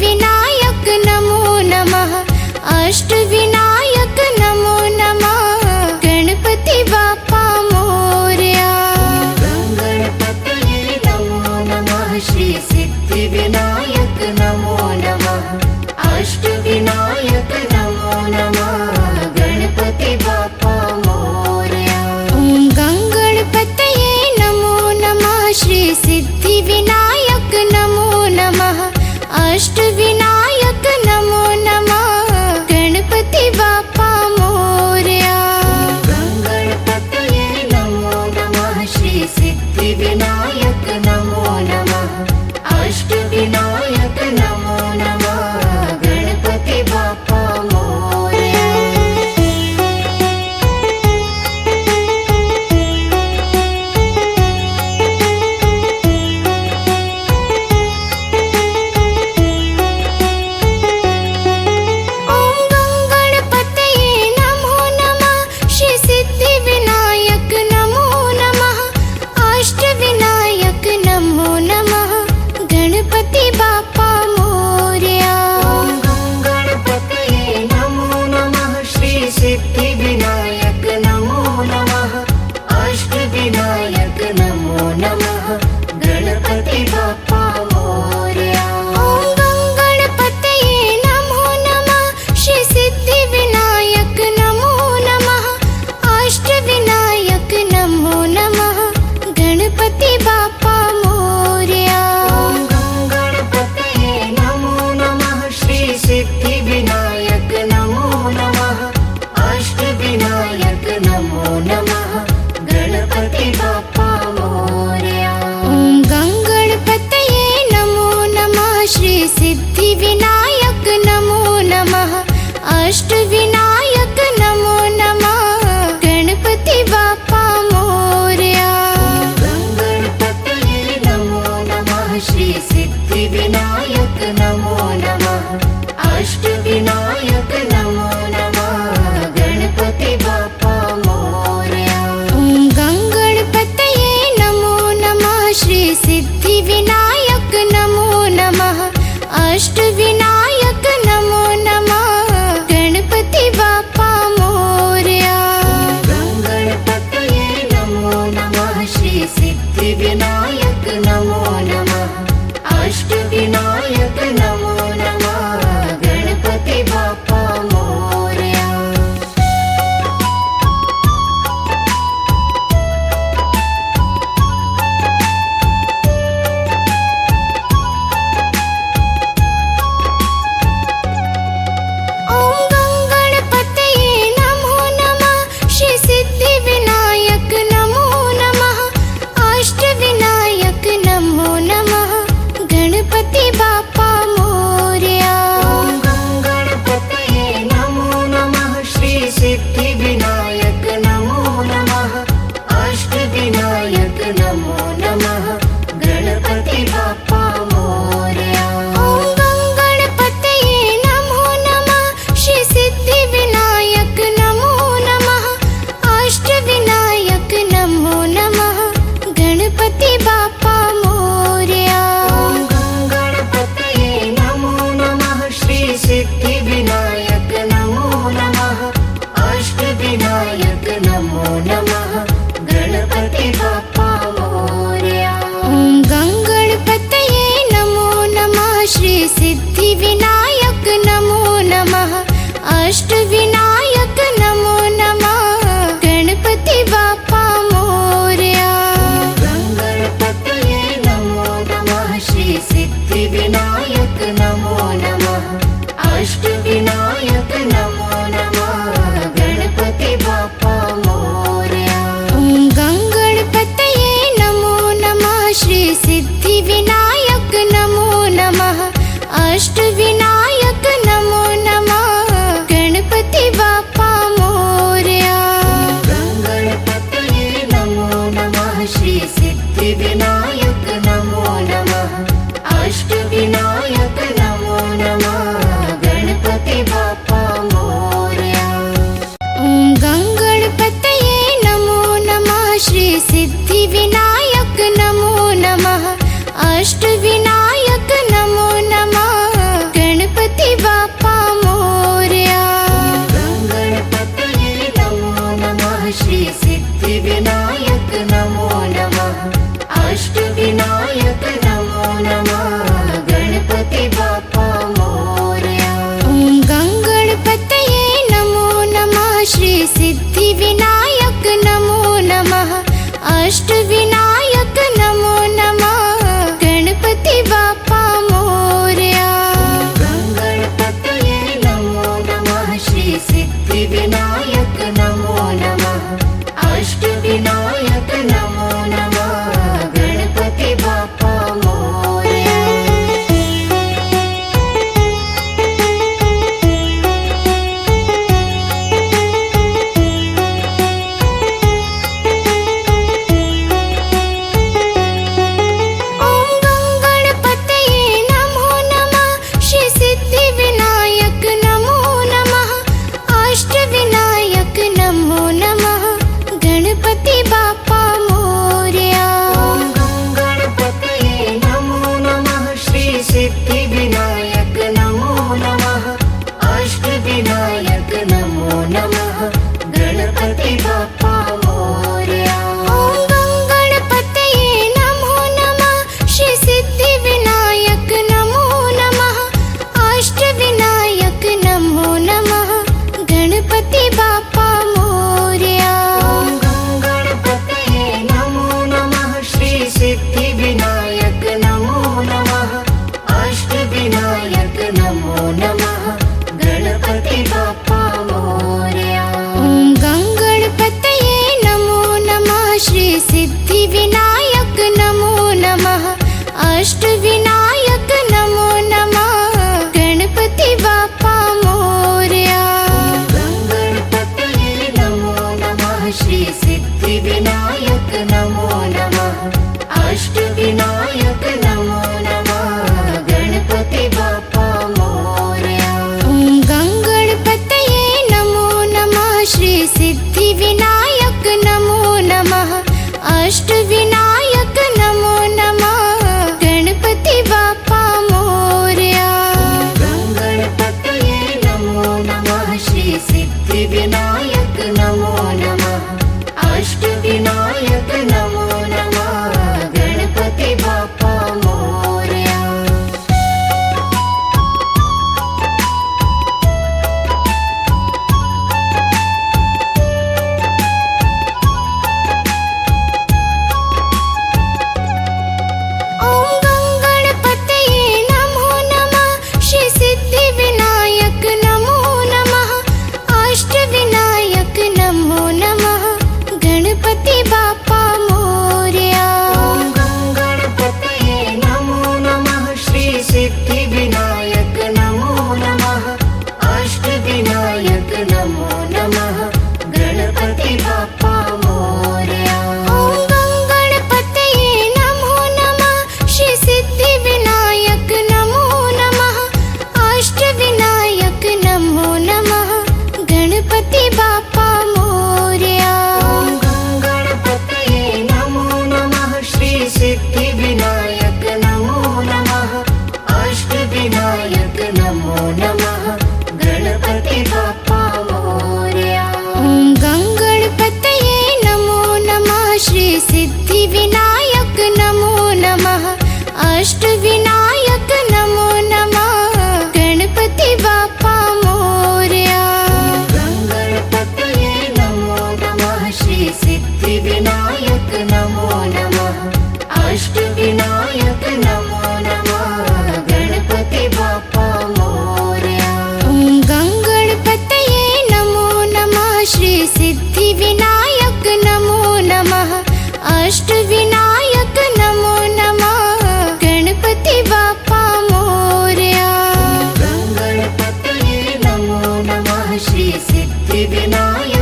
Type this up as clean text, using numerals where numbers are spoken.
विनायक नमो नमः। अष्टविनायक नमो नमः। गणपति बाप्पा मोरया। गणपतये नमो नमः। श्री सिद्धि विनायक नमो नमः। अष्टविनायक नमो नमः। गणपति बाप्पा मोरया। ओम गणपतये नमो नमः। श्री सिद्धि विनायक नमो नमः। अष्टविनायक नमो नमः। गणपति बाप्पा मोरया। गणपतये नमो नमः। श्री सिद्धि विनायक नमो नमः। अष्टविनायक नमो नमः। गणपति बाप्पा मोरया। अष्टविनायक नमो नमः। गणपति बाप्पा मोरया। गणपतये नमो नमः। श्री सिद्धि विनायक नमो नमः। अष्टविनायक नमो नमः। गणपति बाप्पा मोरया। ओम गणपतये नमो नमः। श्री सिद्धि विनायक नमो नमः। अष्टविनायक नमो नमः। गणपति बाप्पा मोरया। गणपतये नमो नमः। श्री सिद्धि विनायक नमो नमः। अष्टविनायक नमो नमः। गणपति बाप्पा मोरया। अष्टविनायक नमो नमः। गणपति बाप्पा मोरया। गणपतये नमो नमः। श्री सिद्धि विनायक नमो नमः। अष्टविनायक नमो नमः। गणपति बाप्पा मोरया। ओम गणपतये नमो नमः। श्री सिद्धि विनायक नमो नमः। अष्टविनायक नमो नमः। गणपति बाप्पा मोरया। गणपतये नमो नमः। श्री सिद्धि विनायक नमो नमः। अष्टविनायक नमो नमः। गणपति बाप्पा मोरया। ओम गणपतये नमो नमः। श्री सिद्धि विनायक नमो नमः। अष्टविनायक नमो नमः। सिद्धिविनायक नमो नमः अष्टविनायक नमो नमः गणपति बाप्पा मोरया। ॐ गङ्गणपतये नमो नमः श्री सिद्धिविनायक नमो नमः अष्टविनायक नमो नमः गणपति बाप्पा मोरया। गणपतये नमो नमः श्री सिद्धिविनायक नमो नमः अष्टविनायक नमो नमः गणपति बाप्पा मोरया। ॐ गङ्गणपतये नमो नमः श्री सिद्धिविनायक नमो नमः अष्टविनायक नमो नमः गणपति बाप्पा मोरया। गणपतये नमो नमः श्री सिद्धिविनायक नमो नमः अष्टविनायक नमो नमः गणपति बाप्पा मोरया। ॐ गङ्गणपतये नमो नमः श्री सिद्धिविनायक नमो नमः अष्टविनायक नमो नमः गणपति बाप्पा मोरया। गणपतये नमो नमः श्री सिद्धिविनायक नमो नमः अष्टविनायक नमो नमः गणपति बाप्पा मोरया। ॐ गङ्गणपतये नमो नमः श्री सिद्धिविनायक नमो नमः अष्टविनायक नमो नमः गणपति बाप्पा मोरया। गणपतये नमो नमः श्री सिद्धिविनायक नमो नमः अष्टविनायक नमो नमः गणपति बाप्पा मोरया। ॐ गङ्गणपतये नमो नमः श्री सिद्धिविनायक नमो नमः अष्टविनायक नमो नमः गणपति बाप्पा मोरया। गणपतये नमो नमः श्री सिद्धिविनायक नमो नमः अष्टविनायक नमो नमः गणपति बाप्पा मोरया। ॐ गङ्गणपतये नमो नमः श्री सिद्धिविनायक नमो नमः अष्टविनायक नमो नमः गणपति बाप्पा मोरया। गणपतये नमो नमः श्री सिद्धिविनायक